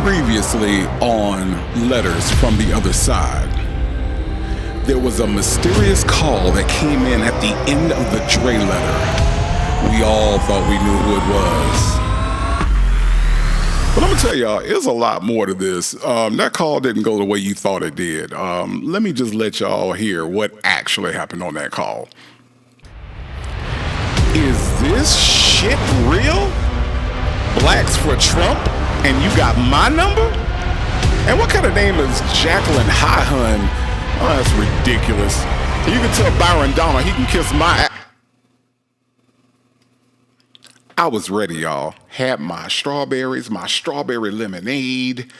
Previously on Letters from the Other Side, there was a mysterious call that came in at the end of the Dre letter. We all thought we knew who it was. But I'm going to tell y'all, there's a lot more to this. That call didn't go the way you thought it did. Let me just let y'all hear what actually happened on that call. Is this shit real? Blacks for Trump? And you got my number? And what kind of name is Jacqueline Highhun? Oh, that's ridiculous. You can tell Byron Donald he can kiss my I was ready, y'all. Had my strawberries, my strawberry lemonade.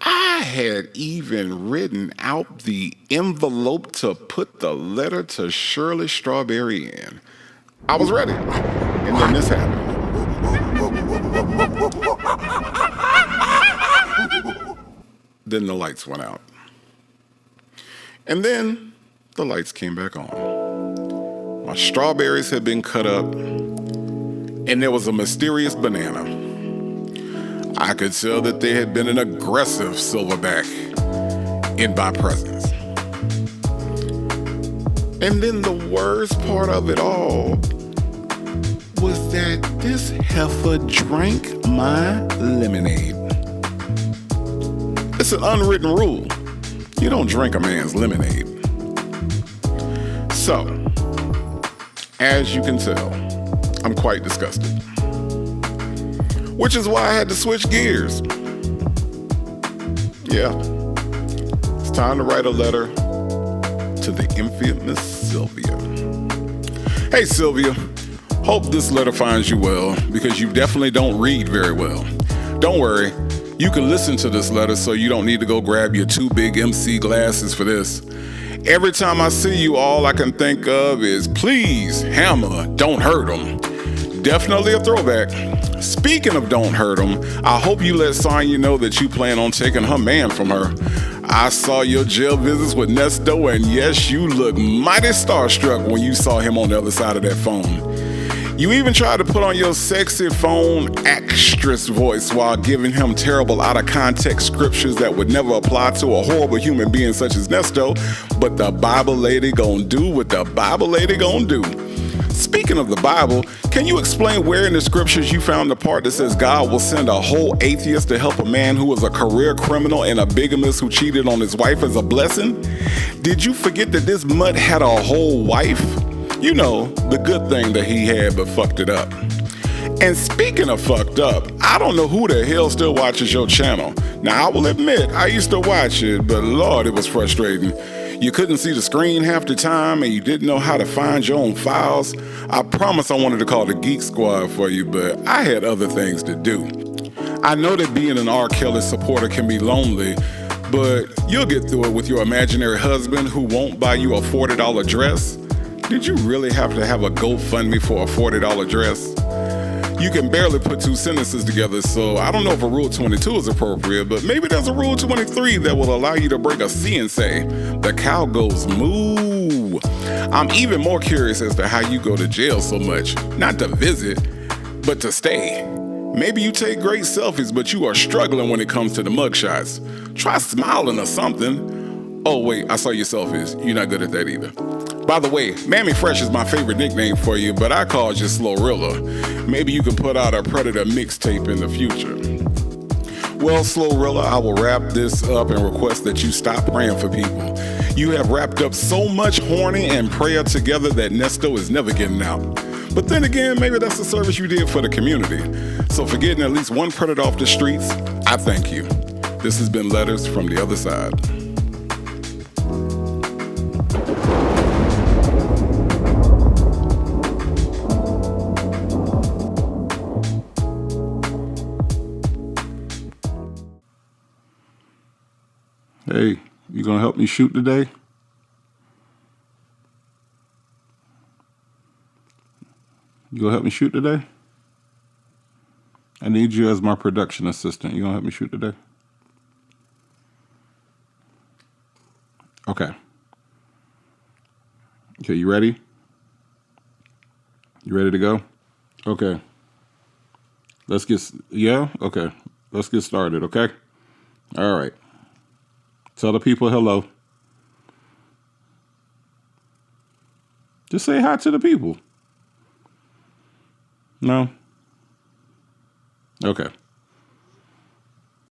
I had even written out the envelope to put the letter to Shirley Strawberry in. I was ready. And then this happened. Then the lights went out. And then the lights came back on. My strawberries had been cut up, and there was a mysterious banana. I could tell that there had been an aggressive silverback in my presence. And then the worst part of it all was that this heifer drank my lemonade. It's an unwritten rule. You don't drink a man's lemonade. So, as you can tell, I'm quite disgusted. Which is why I had to switch gears. Yeah. It's time to write a letter to the infamous Sylvia. Hey, Sylvia. Hope this letter finds you well, because you definitely don't read very well. Don't worry. You can listen to this letter, so you don't need to go grab your two big MC glasses for this. Every time I see you, all I can think of is, please, Hammer, don't hurt him. Definitely a throwback. Speaking of don't hurt him, I hope you let Sonya know that you plan on taking her man from her. I saw your jail visits with Nesto, and yes, you look mighty starstruck when you saw him on the other side of that phone. You even tried to put on your sexy phone actress voice while giving him terrible out-of-context scriptures that would never apply to a horrible human being such as Nesto, but the Bible lady gonna do what the Bible lady gonna do. Speaking of the Bible, can you explain where in the scriptures you found the part that says God will send a whole atheist to help a man who was a career criminal and a bigamist who cheated on his wife as a blessing? Did you forget that this mutt had a whole wife? You know, the good thing that he had but fucked it up. And speaking of fucked up, I don't know who the hell still watches your channel. Now, I will admit, I used to watch it, but Lord, it was frustrating. You couldn't see the screen half the time, and you didn't know how to find your own files. I promise I wanted to call the Geek Squad for you, but I had other things to do. I know that being an R. Kelly supporter can be lonely, but you'll get through it with your imaginary husband who won't buy you a $40 dress. Did you really have to have a GoFundMe for a $40 dress? You can barely put two sentences together, so I don't know if a Rule 22 is appropriate, but maybe there's a Rule 23 that will allow you to break a C and say, the cow goes moo. I'm even more curious as to how you go to jail so much, not to visit, but to stay. Maybe you take great selfies, but you are struggling when it comes to the mugshots. Try smiling or something. Oh wait, I saw your selfies. You're not good at that either. By the way, Mammy Fresh is my favorite nickname for you, but I called you Slowrilla. Maybe you can put out a Predator mixtape in the future. Well, Slowrilla, I will wrap this up and request that you stop praying for people. You have wrapped up so much horny and prayer together that Nesto is never getting out. But then again, maybe that's the service you did for the community. So for getting at least one predator off the streets, I thank you. This has been Letters from the Other Side. Hey, you gonna help me shoot today? You gonna help me shoot today? I need you as my production assistant. You gonna help me shoot today? Okay. Okay, you ready? You ready to go? Okay. Let's get started, okay? All right. Tell the people hello. Just say hi to the people. No? Okay.